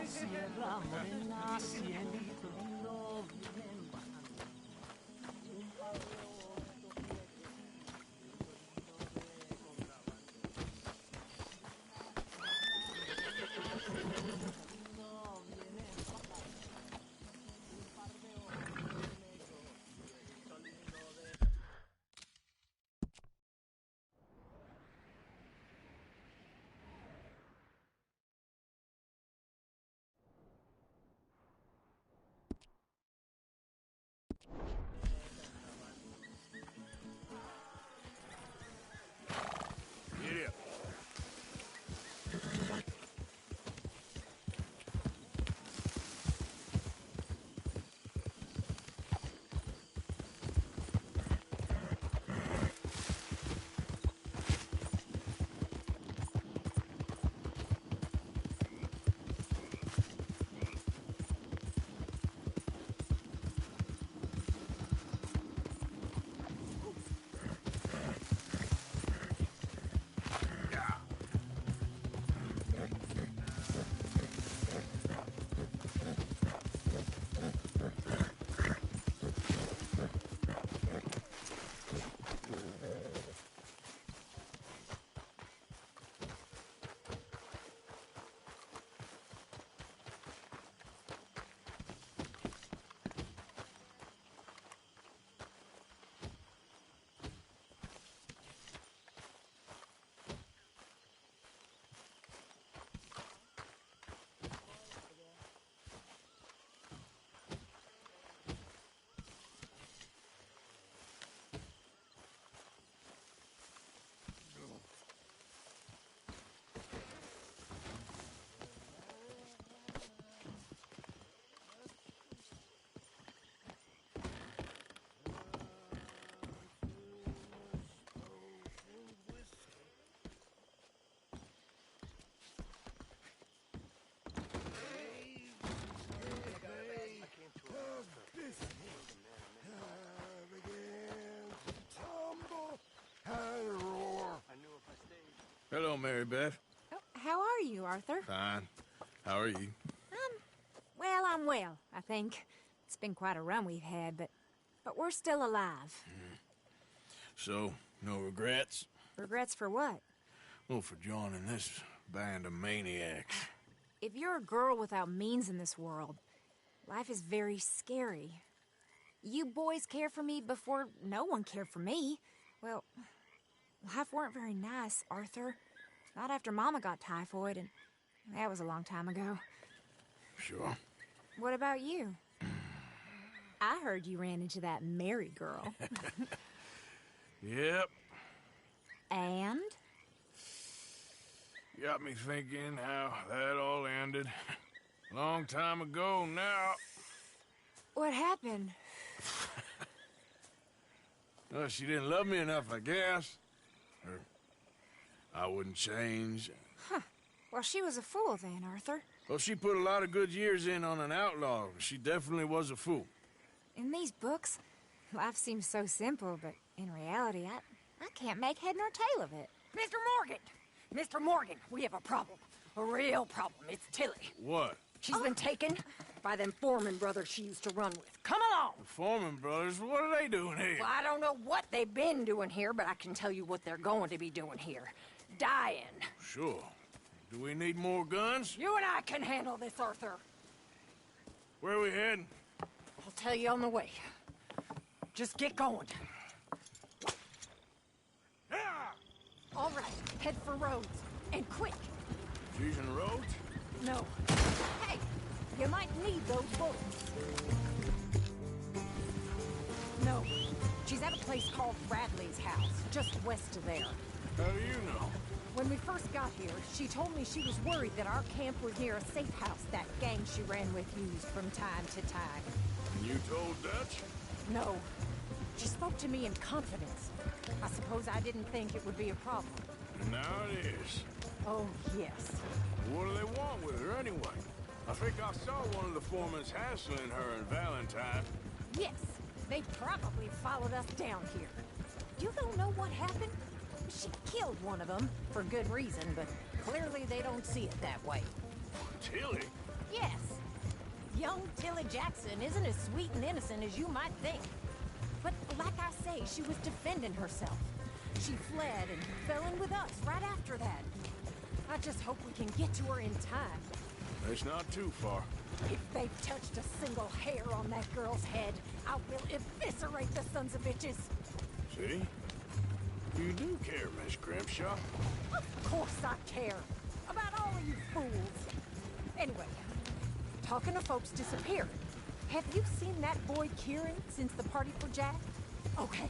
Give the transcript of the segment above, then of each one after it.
sierra morena, cielito lindo, vienen bajando. Un par de ojos Giddy up. Hello, Mary Beth. Oh, how are you, Arthur? Fine. How are you? I'm well, I think. It's been quite a run we've had, but we're still alive. So, no regrets? Regrets for what? Well, for joining this band of maniacs. If you're a girl without means in this world, life is very scary. You boys cared for me before no one cared for me. Well, life weren't very nice, Arthur. Not after Mama got typhoid, and that was a long time ago. Sure. What about you? I heard you ran into that Mary girl. Yep. And? Got me thinking how that all ended. Long time ago now. What happened? Well, she didn't love me enough, I guess. Or I wouldn't change. Huh. Well, she was a fool then, Arthur. Well, she put a lot of good years in on an outlaw. She definitely was a fool. In these books, life seems so simple, but in reality, I can't make head nor tail of it. Mr. Morgan! Mr. Morgan, we have a problem. A real problem. It's Tilly. What? She's been taken by them Foreman brothers she used to run with. Come along! The Foreman brothers? What are they doing here? Well, I don't know what they've been doing here, but I can tell you what they're going to be doing here. Dying. Sure. Do we need more guns? You and I can handle this, Arthur. Where are we heading? I'll tell you on the way. Just get going. All right, head for Rhodes. And quick. Fusion Road? No. Hey, you might need those bullets. No. She's at a place called Bradley's house, just west of there. How do you know? When we first got here, she told me she was worried that our camp was near a safe house that gang she ran with used from time to time. And you told Dutch? No. She spoke to me in confidence. I suppose I didn't think it would be a problem. And now it is. Oh, yes. What do they want with her anyway? I think I saw one of the foremans hassling her and Valentine. Yes, they probably followed us down here. You don't know what happened? She killed one of them, for good reason, but clearly they don't see it that way. Tilly? Yes. Young Tilly Jackson isn't as sweet and innocent as you might think. But like I say, she was defending herself. She fled and fell in with us right after that. I just hope we can get to her in time. It's not too far. If they've touched a single hair on that girl's head, I will eviscerate the sons of bitches. See? You do care, Miss Grimshaw. Of course I care. About all of you fools. Anyway, talking of folks disappearing, have you seen that boy Kieran since the party for Jack? Okay,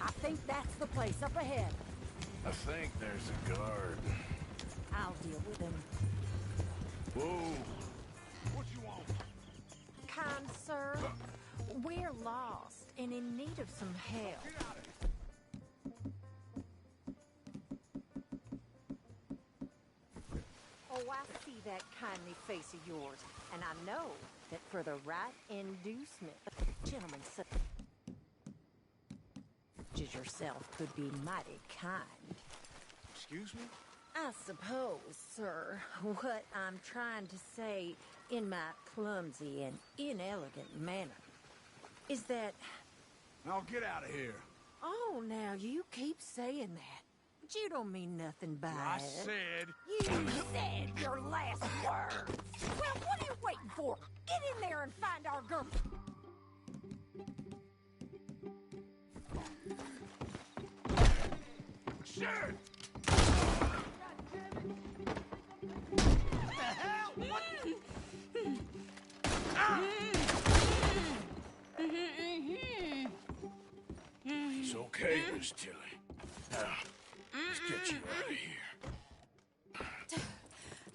I think that's the place up ahead. I think there's a guard. I'll deal with him. Whoa. What you want? Kind sir, we're lost and in need of some help. Get out of here. Oh, I see that kindly face of yours, and I know that for the right inducement, gentlemen such as yourself could be mighty kind. Excuse me? I suppose, sir, what I'm trying to say in my clumsy and inelegant manner is that... Now get out of here. Oh, now you keep saying that. But you don't mean nothing by I it. said... You said your last words. Well, what are you waiting for? Get in there and find our girl. Shit! It's okay, Miss Tilly. Now, let's get you out of here.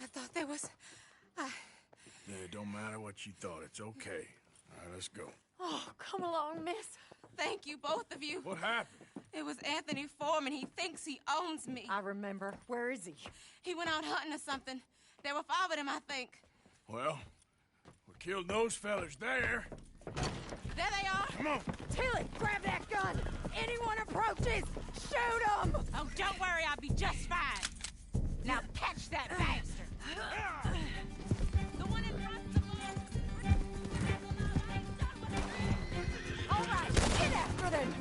I thought there was... Yeah, it don't matter what you thought. It's okay. All right, let's go. Oh, come along, miss. Thank you, both of you. What happened? It was Anthony Foreman. He thinks he owns me. I remember. Where is he? He went out hunting or something. There were 5 of them, I think. Well, we killed those fellas there. There they are. Come on. Tilly, grab that gun! Anyone approaches, shoot them! Oh, don't worry. I'll be just fine. Now catch that bastard! The one in front of the All right, get after them!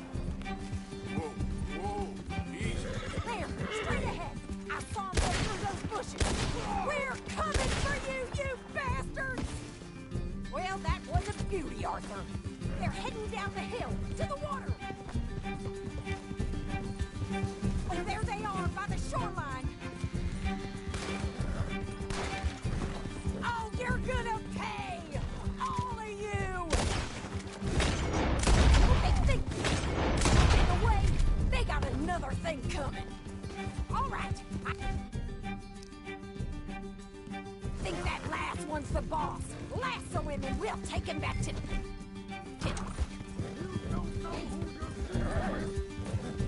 Whoa, whoa, easy. There, straight ahead. I saw them go through those bushes. We're coming for you, you bastards! Well, that was a beauty, Arthur. They're heading down the hill, to the water. Oh, there they are, by the shoreline. Oh, you're gonna pay! All of you! What they think? In a way, they got another thing coming. All right. I think that last one's the boss. Lasso him and we'll take him back to...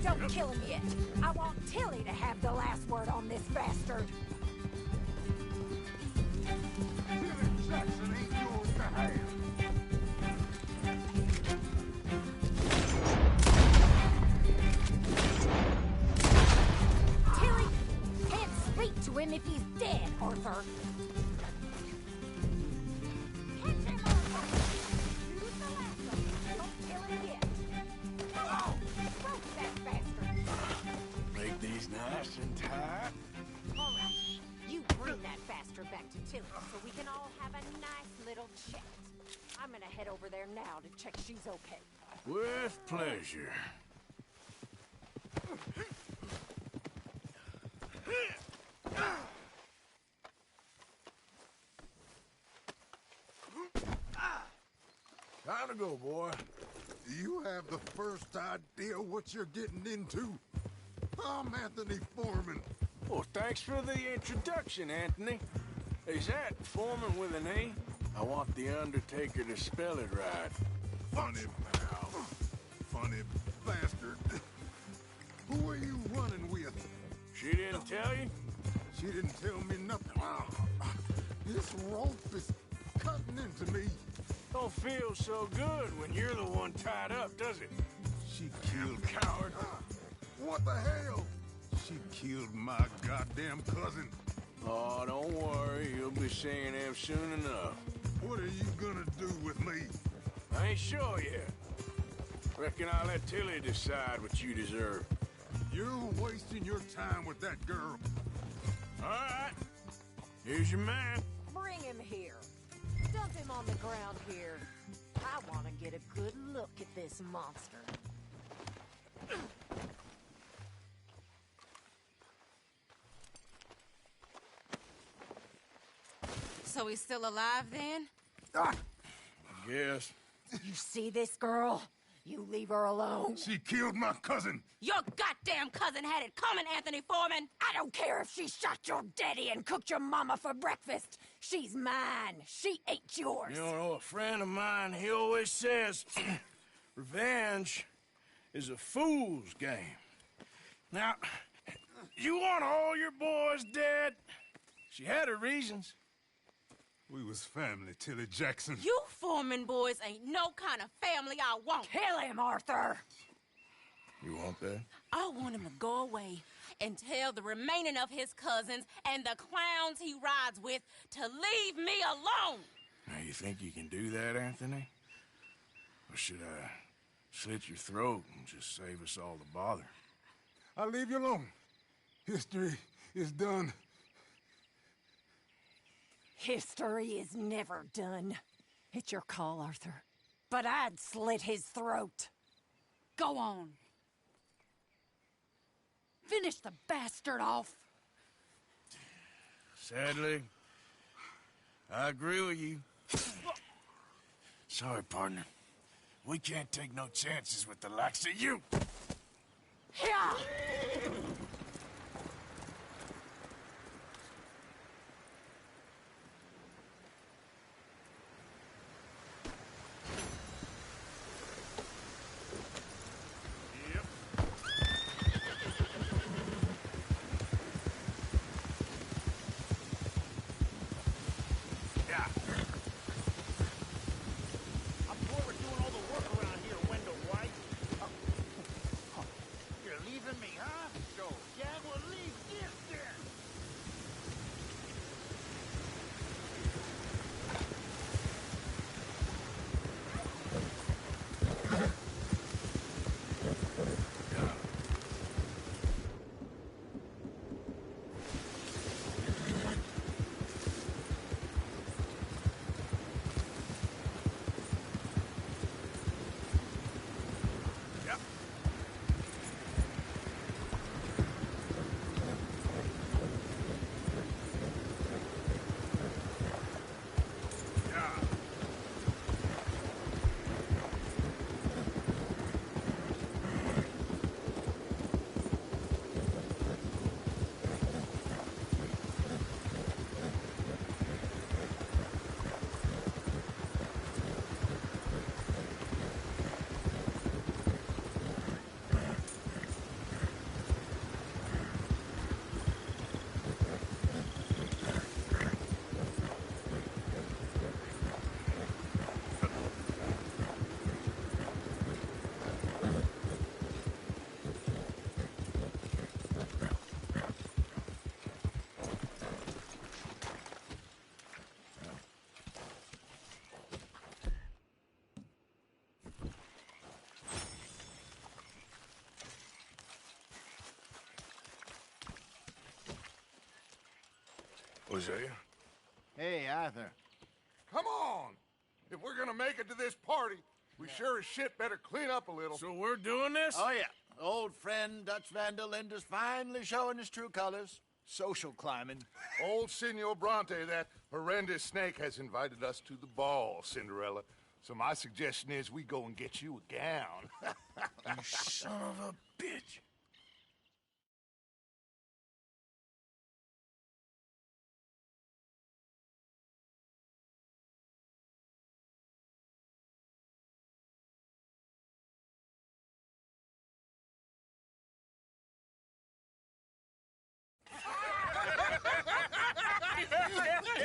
Don't kill him yet. I want Tilly to have the last word on this bastard. Jackson ain't yours to have. Tilly, can't speak to him if he's dead, Arthur. Catch him, Arthur. Use the lasso. Don't kill him yet. Oh, rope that bastard. Make these nice and tight. All right, you bring that bastard back to Tilly so we can all have a nice little chat. I'm gonna head over there now to check she's okay. With pleasure. Time to go, boy. You have the first idea what you're getting into? I'm Anthony Foreman. Well, thanks for the introduction, Anthony. Is that Foreman with an E? I want the Undertaker to spell it right. Funny pal. Funny bastard. Who are you running with? She didn't tell you? She didn't tell me nothing. This rope is cutting into me. Don't feel so good when you're the one tied up, does it? She killed coward. What the hell? She killed my goddamn cousin. Oh, don't worry. You'll be seeing him soon enough. What are you gonna do with me? I ain't sure yet. Reckon I'll let Tilly decide what you deserve. You're wasting your time with that girl. All right. Here's your man. Bring him here. Dump him on the ground here. I want to get a good look at this monster. So he's still alive then? I guess. You see this girl? You leave her alone. She killed my cousin. Your goddamn cousin had it coming, Anthony Foreman! I don't care if she shot your daddy and cooked your mama for breakfast. She's mine. She ate yours. You know, a friend of mine, he always says, revenge is a fool's game. Now, you want all your boys dead? She had her reasons. We was family, Tilly Jackson. You Foreman boys ain't no kind of family I want. Kill him, Arthur. You want that? I want him to go away and tell the remaining of his cousins and the clowns he rides with to leave me alone. Now, you think you can do that, Anthony? Or should I slit your throat and just save us all the bother? I'll leave you alone. History is done. History is never done. It's your call, Arthur. But I'd slit his throat. Go on. Finish the bastard off. Sadly, I agree with you. Sorry, partner. We can't take no chances with the likes of you. Yeah. Hosea? Hey, Arthur. Come on! If we're gonna make it to this party, we sure as shit better clean up a little. So we're doing this? Oh, yeah. Old friend Dutch Van der Linde's finally showing his true colors. Social climbing. Old Senor Bronte, that horrendous snake, has invited us to the ball, Cinderella. So my suggestion is we go and get you a gown. You son of a bitch.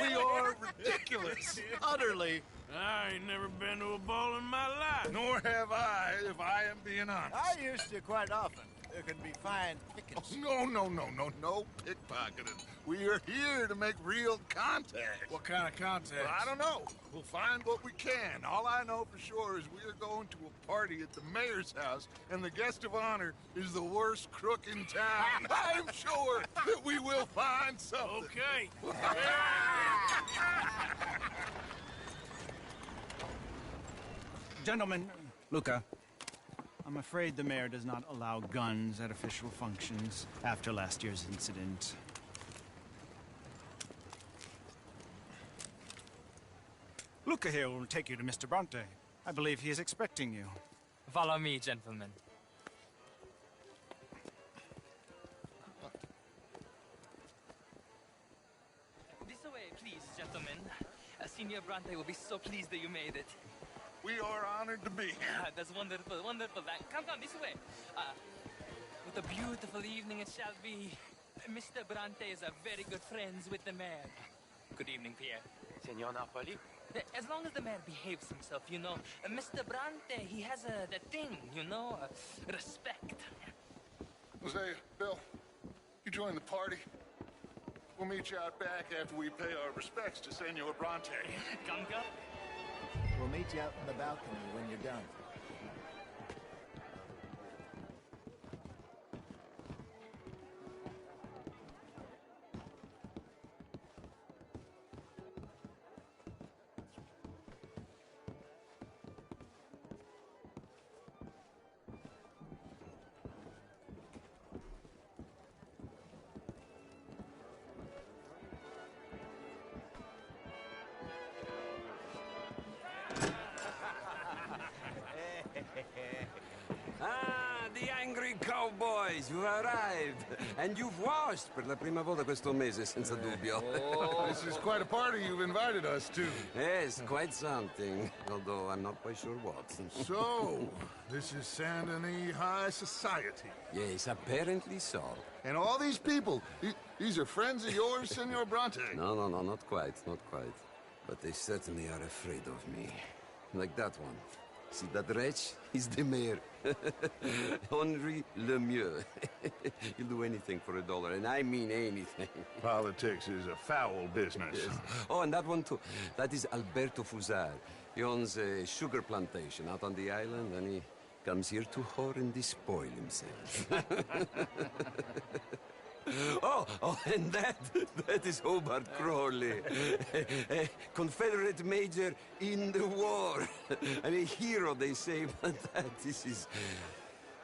We are ridiculous. Utterly. I ain't never been to a ball in my life. Nor have I, if I am being honest. I used to quite often. There can be fine pickets. No pickpocketing. We are here to make real contact. What kind of contact? Well, I don't know. We'll find what we can. All I know for sure is we are going to a party at the mayor's house, and the guest of honor is the worst crook in town. I'm sure that we will find something. Okay. Gentlemen, Luca, I'm afraid the mayor does not allow guns at official functions after last year's incident. Luca here will take you to Mr. Bronte. I believe he is expecting you. Follow me, gentlemen. This way, please, gentlemen. Senior Bronte will be so pleased that you made it. We are honored to be here. That's wonderful, wonderful. Come, this way. What a beautiful evening it shall be. Mr. Bronte is a very good friends with the mayor. Good evening, Pierre. Senor Napoli? As long as the mayor behaves himself, you know. Mr. Bronte, he has that thing, you know, respect. Jose, Bill, you join the party. We'll meet you out back after we pay our respects to Senor Bronte. Come. We'll meet you out in the balcony when you're done. Ah, the angry cowboys, you've arrived. And you've washed per la prima volta questo mese, senza dubbio. This is quite a party you've invited us to. Yes, quite something. Although I'm not quite sure what. So, this is Saint Denis High Society. Yes, apparently so. And all these people, these are friends of yours, Senor Bronte? No, not quite, not quite. But they certainly are afraid of me. Like that one. See that wretch? He's the mayor. Henri Lemieux. He'll do anything for $1, and I mean anything. Politics is a foul business. Yes. Oh, and that one too. That is Alberto Fusar. He owns a sugar plantation out on the island, and he comes here to whore and despoil himself. Oh, and that is Hobart Crawley, a Confederate major in the war. I mean, a hero, they say, but that is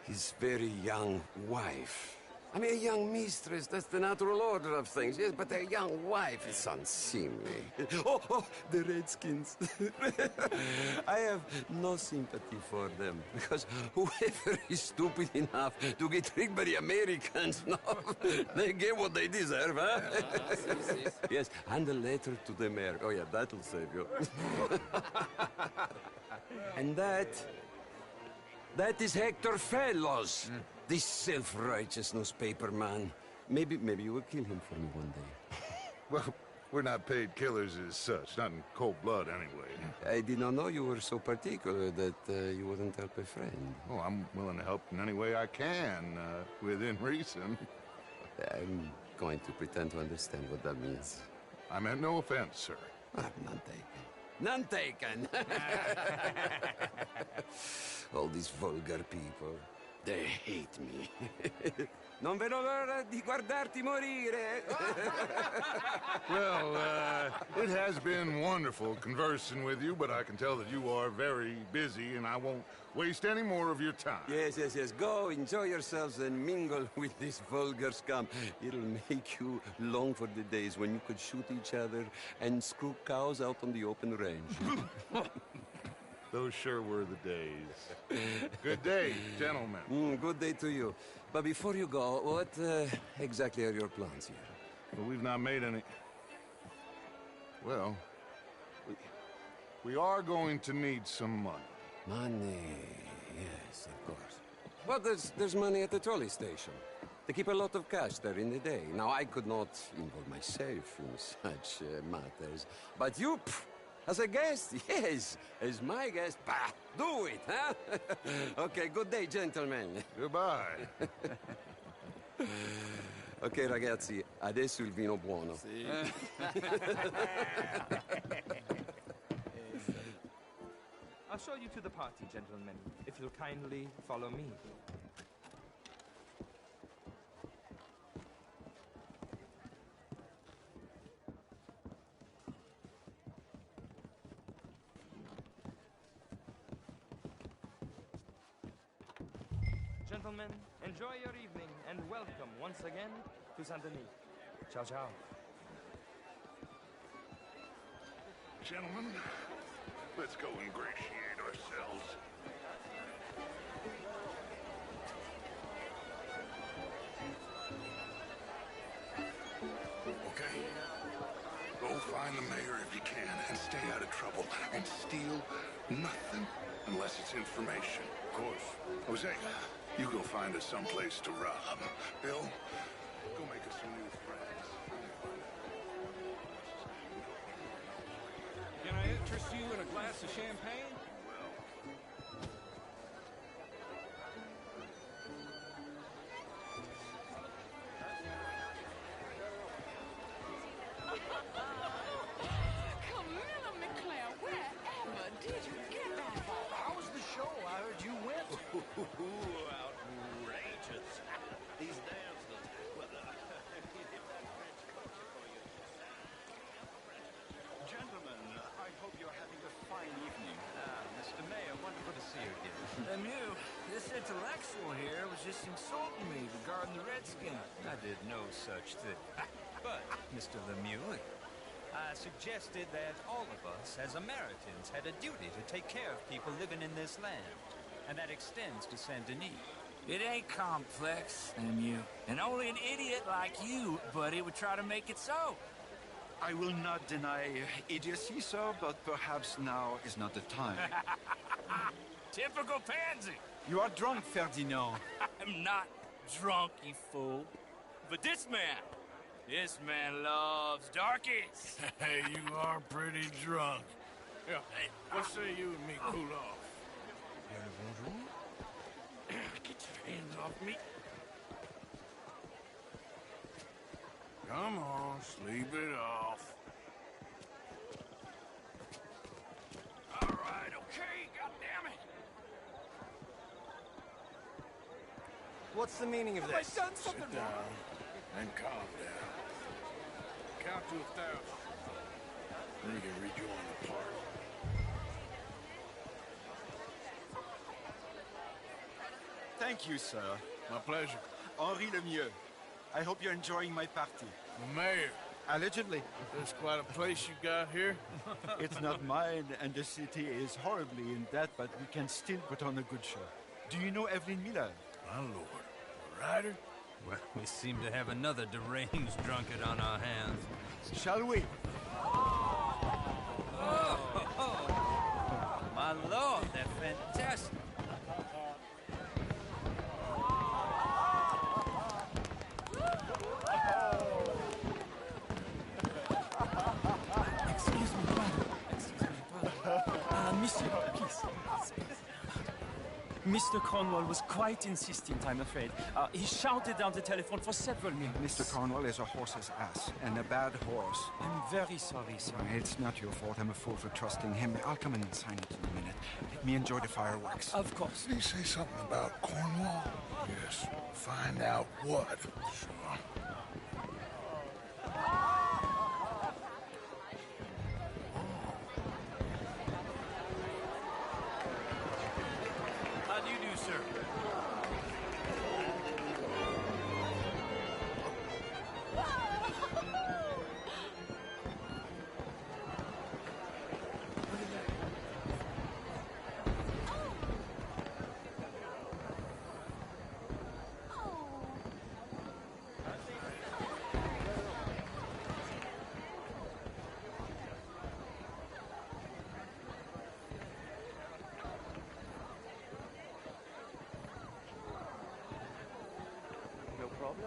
his very young wife. I mean, a young mistress, that's the natural order of things, yes, but a young wife is unseemly. Oh, the Redskins. I have no sympathy for them, because whoever is stupid enough to get tricked by the Americans, no, they get what they deserve, huh? Yes, and a letter to the mayor. Oh, yeah, that'll save you. And that is Hector Fellows. This self-righteous newspaper man. Maybe you will kill him for me one day. Well, we're not paid killers as such, not in cold blood anyway. I did not know you were so particular that you wouldn't help a friend. Oh, I'm willing to help in any way I can, within reason. I'm going to pretend to understand what that means. I meant no offense, sir. None taken. None taken! All these vulgar people. They hate me. Non vedo l'ora di guardarti morire. Well, it has been wonderful conversing with you, but I can tell that you are very busy, and I won't waste any more of your time. Yes. Go, enjoy yourselves, and mingle with this vulgar scum. It'll make you long for the days when you could shoot each other and screw cows out on the open range. Those sure were the days. Good day, gentlemen. Good day to you. But before you go, what exactly are your plans here? Well, we've not made any... Well, we are going to need some money. Money, yes, of course. But there's money at the trolley station. They keep a lot of cash there in the day. Now, I could not involve myself in such matters. But you, as a guest, yes, as my guest, bah, do it, huh? Okay, good day, gentlemen. Goodbye. Ok, ragazzi, adesso il vino buono. I'll show you to the party, gentlemen, if you'll kindly follow me. Gentlemen, enjoy your evening and welcome once again to Saint-Denis. Ciao, ciao. Gentlemen, let's go ingratiate ourselves. Okay. Go find the mayor if you can and stay out of trouble. And steal nothing unless it's information. Of course. Jose, you go find us someplace to rob. Bill, go make us some new friends. Can I interest you in a glass of champagne? Camilla McClare, wherever did you get that from? How was the show? I heard you went. Outrageous. These dancers. Well, Gentlemen, I hope you're having a fine evening. Mr. Mayor, wonderful to see you again. Lemieux, this intellectual here was just insulting me regarding the Redskins. I did no such thing. But, Mr. Lemieux, I suggested that all of us, as Americans, had a duty to take care of people living in this land. And that extends to Saint-Denis. It ain't complex, Lemieux. And only an idiot like you, buddy, would try to make it so. I will not deny idiocy, sir, but perhaps now is not the time. Typical pansy. You are drunk, Ferdinand. I'm not drunk, you fool. But this man loves darkies. Hey, you are pretty drunk. Yeah, hey, what say you and me cool off? Get your hands off me. Come on, sleep it off. All right, okay, goddammit. What's the meaning of this? Sit down and calm down. Count to 1,000. Then you can rejoin the party. Thank you, sir. My pleasure. Henri Lemieux. I hope you're enjoying my party. The mayor. Allegedly. There's quite a place you got here. It's not mine, and the city is horribly in debt, but we can still put on a good show. Do you know Evelyn Miller? My lord. A writer? Well, we seem to have another deranged drunkard on our hands. Shall we? My lord, they're fantastic. Excuse me, brother. Monsieur, please. Mr. Cornwall was quite insistent, I'm afraid. He shouted down the telephone for several minutes. Mr. Cornwall is a horse's ass, and a bad horse. I'm very sorry, sir. It's not your fault. I'm a fool for trusting him. I'll come in and sign it in a minute. Let me enjoy the fireworks. Of course. Did he say something about Cornwall? Yes. Find out what. Sure. How do you do, sir?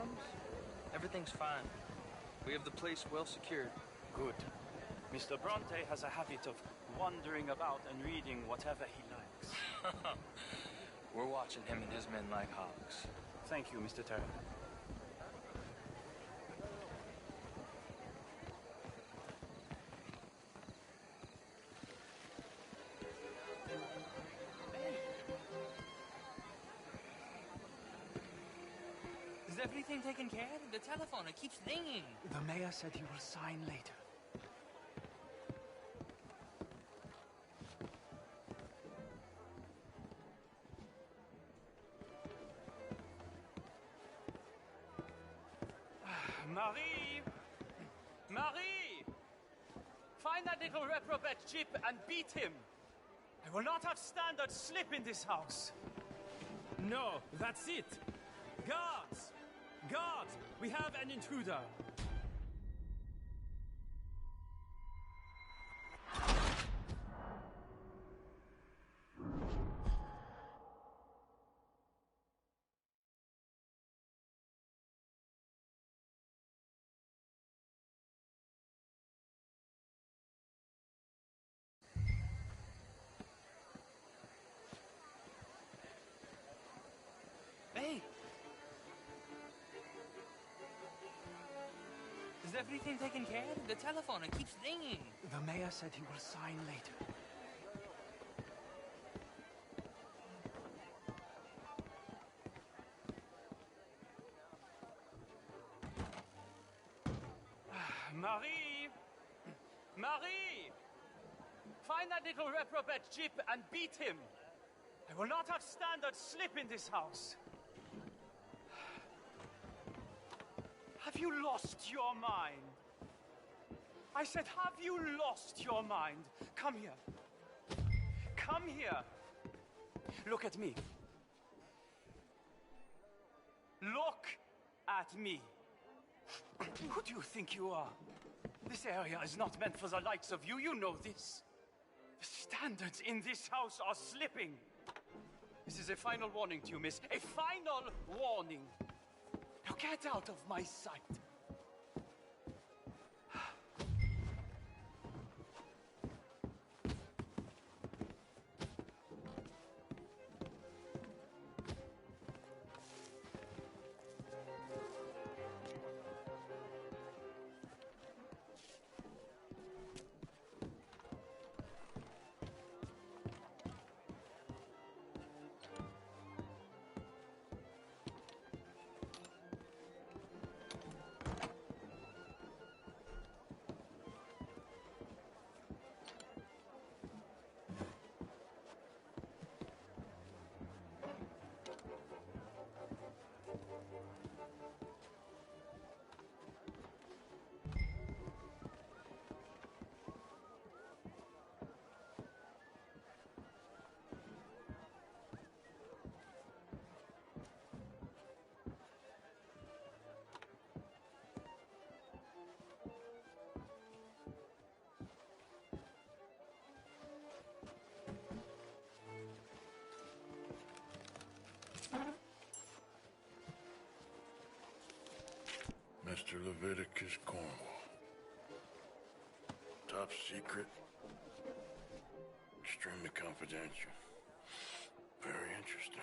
comes? Everything's fine. We have the place well secured. Good. Mr. Bronte has a habit of wandering about and reading whatever he likes. We're watching him and his men like hawks. Thank you, Mr. Turner. Is everything taken care of? The telephone, it keeps ringing. The mayor said he will sign later. Marie! Marie! Find that little reprobate Jip and beat him. I will not have standards slip in this house. No, that's it. Guards! Guards! We have an intruder. Hey! Is everything taken care of? The telephone, it keeps ringing. The mayor said he will sign later. Marie! Marie! Find that little reprobate Jip and beat him. I will not have standards slip in this house. Have you lost your mind? I said, have you lost your mind? Come here. Come here. Look at me. Look at me. Who do you think you are? This area is not meant for the likes of you. You know this. The standards in this house are slipping. This is a final warning to you, miss. A final warning. Now get out of my sight. Mr. Leviticus Cornwall. Top secret. Extremely confidential. Very interesting.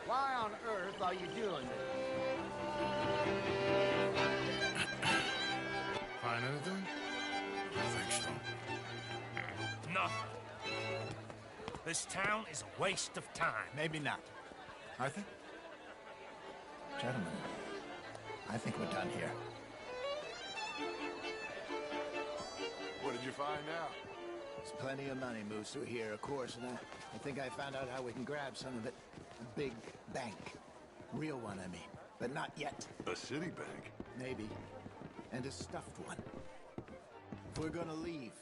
Why on earth are you doing this? Find anything? I think so. Nothing. This town is a waste of time. Maybe not. Arthur? Gentlemen, I think we're done here. What did you find out? There's plenty of money moves through here, of course, and I think I found out how we can grab some of it. A big bank. Real one, I mean. But not yet. A city bank? Maybe. And a stuffed one. If we're gonna leave,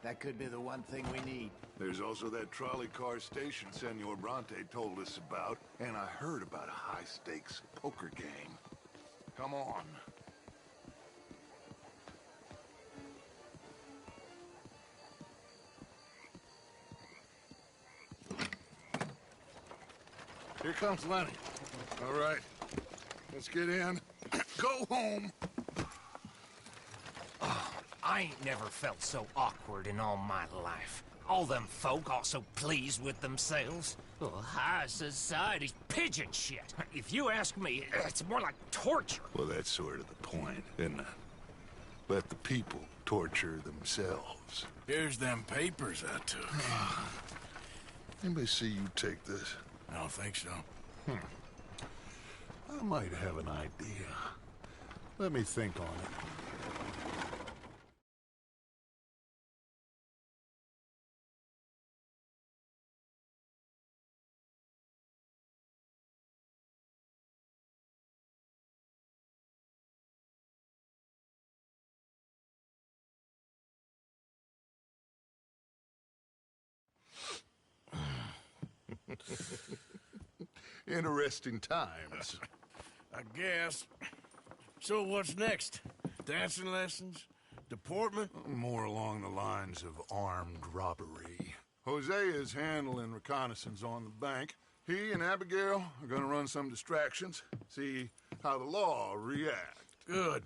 That could be the one thing we need. There's also that trolley car station Senor Bronte told us about, and I heard about a high-stakes poker game. Come on. Here comes Lenny. All right, let's get in. Go home. I ain't never felt so awkward in all my life. All them folk all so pleased with themselves. Oh, high society's pigeon shit. If you ask me, it's more like torture. Well, that's sort of the point, isn't it? Let the people torture themselves. Here's them papers I took. Anybody see you take this? I don't think so. I might have an idea. Let me think on it. Interesting times. I guess. So what's next? Dancing lessons? Deportment? More along the lines of armed robbery. Hosea is handling reconnaissance on the bank. He and Abigail are gonna run some distractions, see how the law react. Good.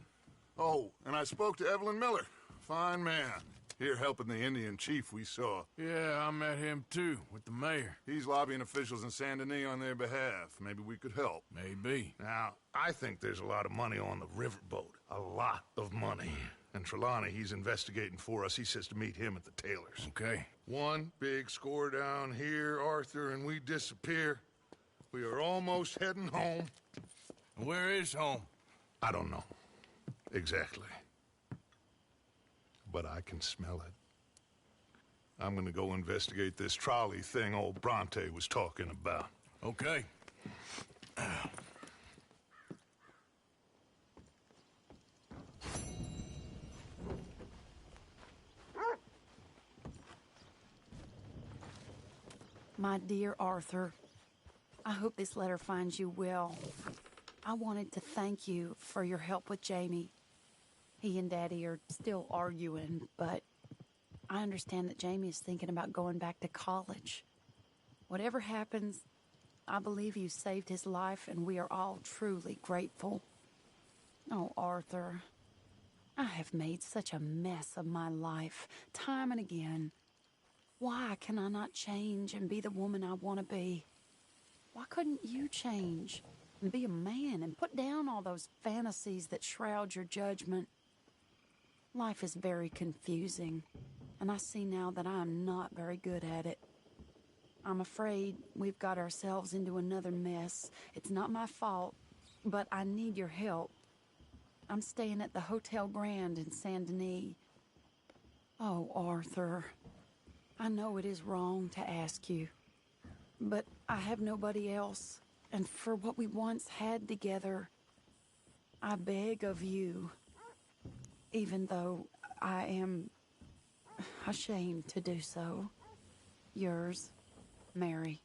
Oh, and I spoke to Evelyn Miller. Fine man. Here helping the Indian chief we saw. Yeah, I met him too, with the mayor. He's lobbying officials in Saint Denis on their behalf. Maybe we could help. Maybe. Now, I think there's a lot of money on the riverboat. A lot of money. And Trelawney, he's investigating for us. He says to meet him at the Taylor's. Okay. One big score down here, Arthur, and we disappear. We are almost heading home. Where is home? I don't know. Exactly. But I can smell it. I'm gonna go investigate this trolley thing old Bronte was talking about. Okay. My dear Arthur, I hope this letter finds you well. I wanted to thank you for your help with Jamie. He and Daddy are still arguing, but I understand that Jamie is thinking about going back to college. Whatever happens, I believe you saved his life, and we are all truly grateful. Oh, Arthur, I have made such a mess of my life, time and again. Why can I not change and be the woman I want to be? Why couldn't you change and be a man and put down all those fantasies that shroud your judgment? Life is very confusing, and I see now that I am not very good at it. I'm afraid we've got ourselves into another mess. It's not my fault, but I need your help. I'm staying at the Hotel Grand in Saint Denis. Oh, Arthur, I know it is wrong to ask you, but I have nobody else, and for what we once had together, I beg of you. Even though I am ashamed to do so. Yours, Mary.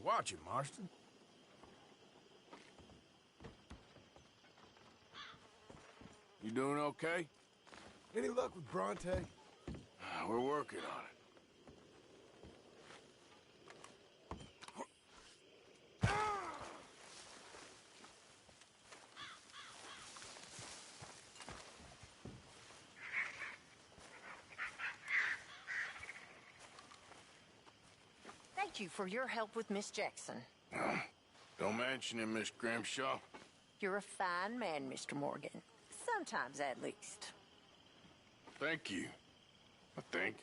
Watch it, Marston. You doing okay? Any luck with Bronte? We're working on it. Thank you for your help with Miss Jackson. Don't mention it, Miss Grimshaw. You're a fine man, Mr. Morgan. Sometimes, at least. Thank you. I think.